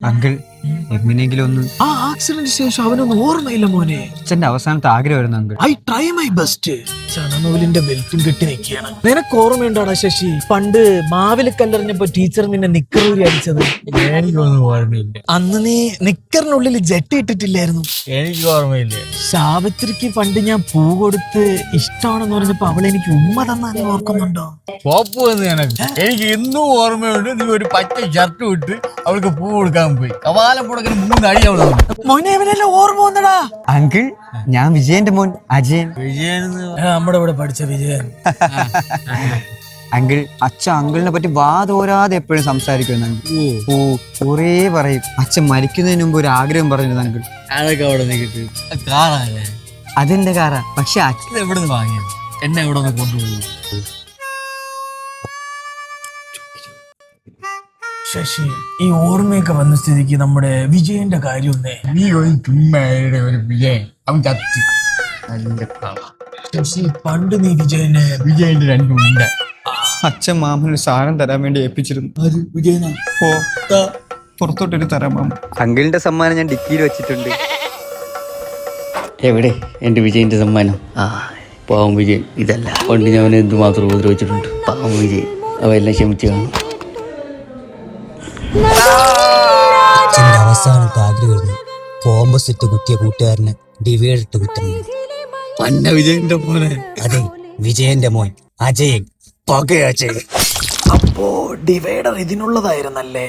Uncle എങ്ങനെയെങ്കിലും ഒന്ന് ആ ആക്സിഡന്റ് ശേഷം അവനൊന്നും ഓർമ്മയില്ല മോനെ. അച്ഛന്റെ അവസാനത്തെ ആഗ്രഹമായിരുന്നു uncle. I try my best. ചണനൂലിന്റെ ബെൽറ്റും കെട്ടി നിൽക്കുകയാണ്. നിനക്ക് ഓർമ്മയുണ്ടോടാ ശശി, പണ്ട് മാവിൽ കല്ലെറിഞ്ഞപ്പോ ടീച്ചർ നിന്നെ നിക്കറൂരി അടിച്ചത്? എനിക്കൊന്നും ഓർമ്മയില്ല. അന്ന് നീ നിക്കറിനുള്ളിൽ ജെട്ടി ഇട്ടിട്ടില്ലായിരുന്നു? എനിക്ക് ഓർമ്മയില്ല. സാവിത്രിക്ക് പണ്ട് ഞാൻ പൂ കൊടുത്ത് ഇഷ്ടമാണെന്ന് പറഞ്ഞപ്പോ അവൾ എനിക്ക് ഉമ്മ തന്ന നീ ഓർക്കുന്നുണ്ടോ? പോപ്പ് വന്ന് എനിക്ക് ഇന്നും ഓർമ്മയുണ്ട്. നീ ഒരു പച്ച ഷർട്ട് ഇട്ട് അവൾക്ക് പൂ കൊടുക്കാൻ പോയി. കവാലപ്പുടക്കിന് 3 അടി അവിടെ വന്നു. മോനെ അവനെല്ലാം ഓർമ്മ വന്നടാ. അങ്കിൾ ഞാൻ വിജയന്റെ മോൻ അജയൻ. വിജയൻ നമ്മുടെ ഇവിടെ പഠിച്ച വിജയൻ. അങ്കിൾ അച്ഛൻ അങ്കിളിനെ പറ്റി വാതോരാതെ എപ്പോഴും സംസാരിക്കുന്നു. ഓ കുറേ പറയും. അച്ഛൻ മരിക്കുന്നതിന് മുമ്പ് ഒരു ആഗ്രഹം പറഞ്ഞിരുന്നു അങ്കിൾ. അതൊക്കെ അവിടെ നിൽക്കിട്ട് കാറല്ലേ? അതെന്റെ കാറാ. പക്ഷെ അച്ഛൻ ഇത് എവിടെ നിന്ന് വാങ്ങിയത്? എന്നെ എവിടെ നിന്ന് കൊണ്ടുപോയി? ശശി, ഈ ഓർമ്മയൊക്കെ വന്ന സ്ഥിതിക്ക് നമ്മുടെ വിജയന്റെ കാര്യം ഒന്നേ. നീ ഒരു ചുമ്മായുടെ ഒരു വിജയൻ. അവൻ ചത്തി. അതിന്റെ കള. ശശി, പണ്ട് നീ വിജയന്റെ 2 ഉണ്ട. അച്ഛൻ മാമനൊരു സാധനം തരാൻ വേണ്ടി ഏൽപ്പിച്ചിരുന്നു. വിജയനാ? ഓ പുറത്തോട്ടൊരു തരാം മാമ. അങ്കിളിന്റെ സമ്മാനം ഞാൻ ഡിക്കിയിൽ വെച്ചിട്ടുണ്ട്. എവിടെ എൻ്റെ വിജയൻ്റെ സമ്മാനം? പാവം വിജയൻ. ഇതല്ല പണ്ട് ഞാൻ അവനെ എന്തുമാത്രം ഉപദ്രവിച്ചിട്ടുണ്ട്. പാവം വിജയൻ. അവയെല്ലാം ക്ഷമിച്ചു കാണും. അച്ഛൻ്റെ അവസാനത്തെ ആഗ്രഹമായിരുന്നു കോമ്പസിറ്റ് കുത്തിയ കൂട്ടുകാരന് ഡിവൈഡ് ഇട്ട് കുത്തുന്നത്. പന്ന വിജയന്റെ മോനെ. അതെ, വിജയന്റെ മോൻ അജയൻ. പക അജയൻ. അപ്പോ ഡിവൈഡർ ഇതിനുള്ളതായിരുന്നല്ലേ?